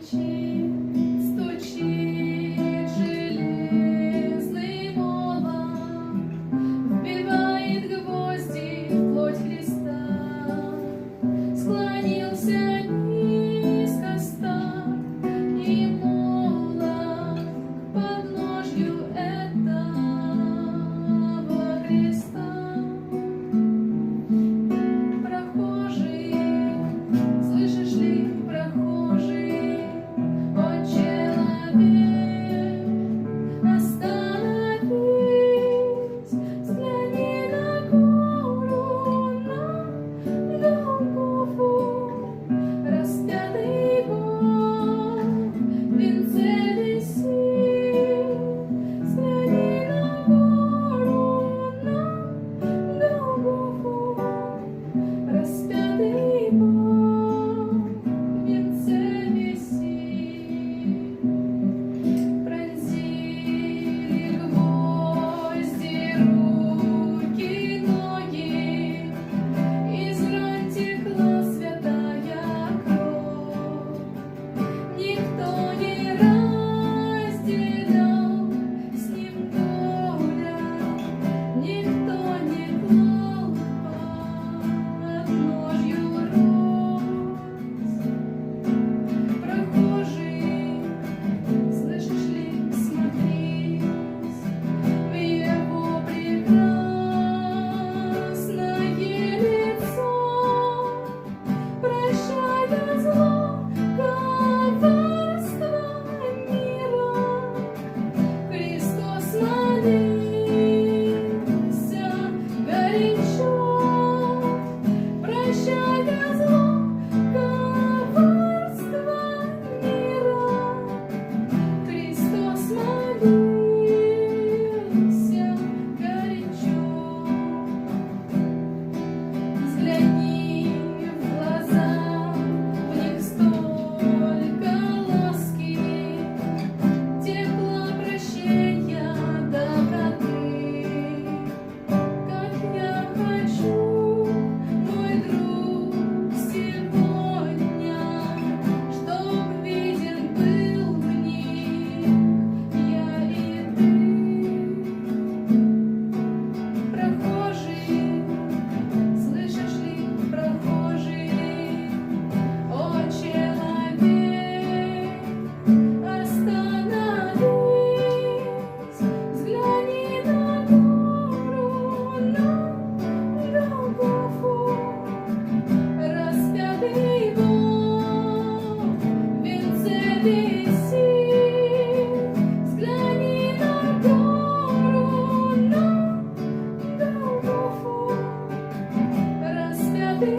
стучит железный молот, вбивает гвозди в плоть Христа. Склонился низко став, и молот к подножью этого креста. Прохожий, слышишь ли, прохожий, о человек, остановись, взгляни на гору, на Голгофу. Распятый Бог в венце висит, взгляни на гору, на Голгофу. Распятый Бог в венце висит. Пронзили гвозди руки, ноги, из ран текла святая кровь. Никто не разделял с ним горя, никто не клал подножью роз. Прохожий, слышишь ли, смотрись в его прекрасное лицо, прощая зло, коварство мира. Христос молился горячо, прощая зло, коварство мира. Христос молился горячо. Взгляни в глаза, в них столько ласки, тепла, прощения, доброты. Как я хочу, мой друг, сегодня, чтоб виден был в них я и ты. Прохожий, слышишь ли, прохожий, о человек, остановись, взгляни на гору, на Голгофу. Распятый Бог в венце висит, взгляни на гору, на Голгофу. Распятый